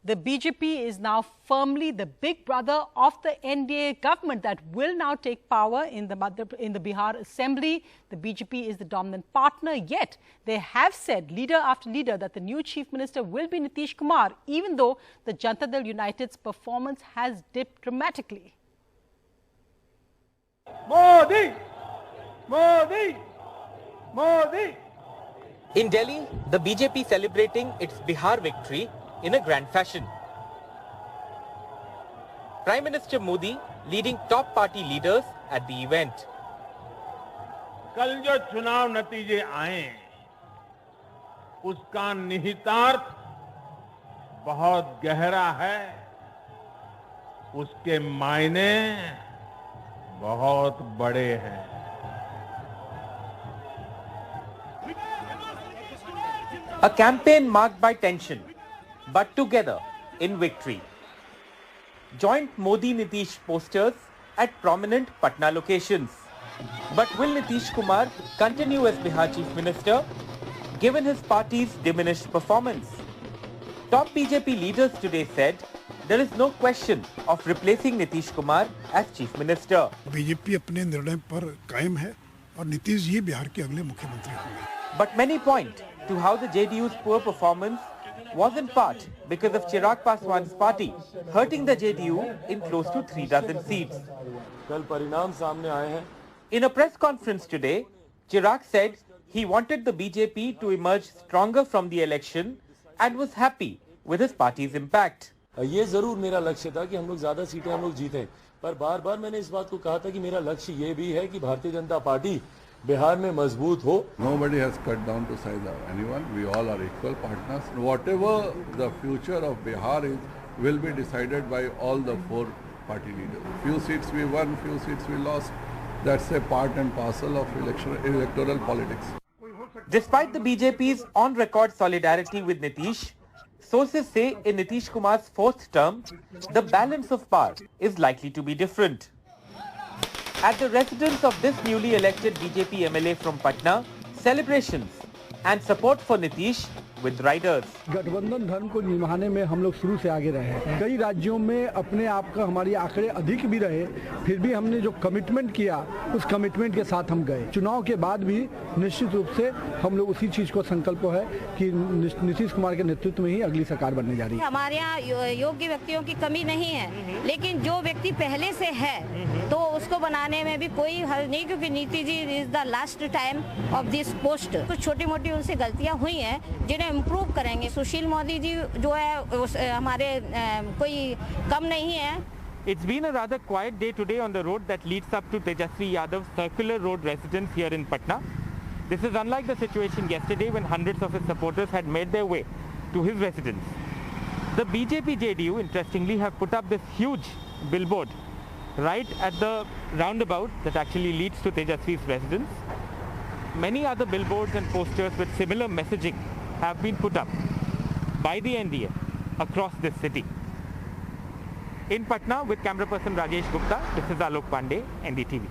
The BJP is now firmly the big brother of the NDA government that will now take power in the Bihar Assembly. The BJP is the dominant partner, yet they have said, leader after leader, that the new Chief Minister will be Nitish Kumar, even though the Janata Dal United's performance has dipped dramatically. Modi! Modi! Modi! In Delhi, the BJP celebrating its Bihar victory in a grand fashion. Prime Minister Modi leading top party leaders at the event. कल जो चुनाव नतीजे आए, उसका निहितार्थ बहुत गहरा है, उसके मायने बहुत बड़े हैं। A campaign marked by tension, but together in victory. Joint Modi-Nitish posters at prominent Patna locations. But will Nitish Kumar continue as Bihar Chief Minister, given his party's diminished performance? Top BJP leaders today said there is no question of replacing Nitish Kumar as Chief Minister. BJP अपने निर्णय पर कायम है और नीतीश जी बिहार के अगले मुख्यमंत्री होंगे. But many point to how the JDU's poor performance was in part because of Chirag Paswan's party, hurting the JDU in close to 3 dozen seats. कल परिणाम सामने आए हैं. In a press conference today, Chirag said he wanted the BJP to emerge stronger from the election and was happy with his party's impact. ये जरूर मेरा लक्ष्य था कि हम लोग ज्यादा सीटें हम लोग जीतें, पर बार-बार मैंने इस बात को कहा था कि मेरा लक्ष्य ये भी है कि भारतीय जनता पार्टी बिहार में मजबूत हो. Nobody has cut down to size of anyone. We all are equal partners. Whatever the future of Bihar is, will be decided by all the 4 party leaders. Few seats we won, few seats we lost. That's a part and parcel of electoral politics. Despite the BJP's on-record solidarity with Nitish, sources say in Nitish Kumar's 4th term, the balance of power is likely to be different. At the residence of this newly elected BJP MLA from Patna, celebrations and support for Nitish with riders. गठबंधन धर्म को निभाने में हम लोग शुरू से आगे रहे हैं. कई राज्यों में अपने आप का हमारी आंकड़े अधिक भी रहे, फिर भी हमने जो कमिटमेंट किया उस कमिटमेंट के साथ हम गए. चुनाव के बाद भी निश्चित रूप से हम लोग उसी चीज को संकल्प है कि नीतीश कुमार के नेतृत्व में ही अगली सरकार बनने जा रही है. हमारे यहाँ योग्य व्यक्तियों की कमी नहीं है, लेकिन जो व्यक्ति पहले से है तो उसको बनाने में भी कोई हर्ज नहीं, क्योंकि Nitish ji is the last time of this post. कुछ छोटी मोटी उनसे गलतियाँ हुई हैं जिन्हें इम्प्रूव करेंगे. सुशील मोदी जी जो है हमारे कोई कम नहीं है. It's been a rather quiet day today on the road that leads up to Tejasvi Yadav's Circular Road residence here in Patna. This is unlike the situation yesterday when hundreds of his supporters had made their way to his residence. The BJP JDU, interestingly, have put up this huge billboard right at the roundabout that actually leads to Tejasvi's residence. Many other billboards and posters with similar messaging have been put up by the NDA across this city. In Patna, with camera person Rajesh Gupta, this is Alok Pandey, NDTV.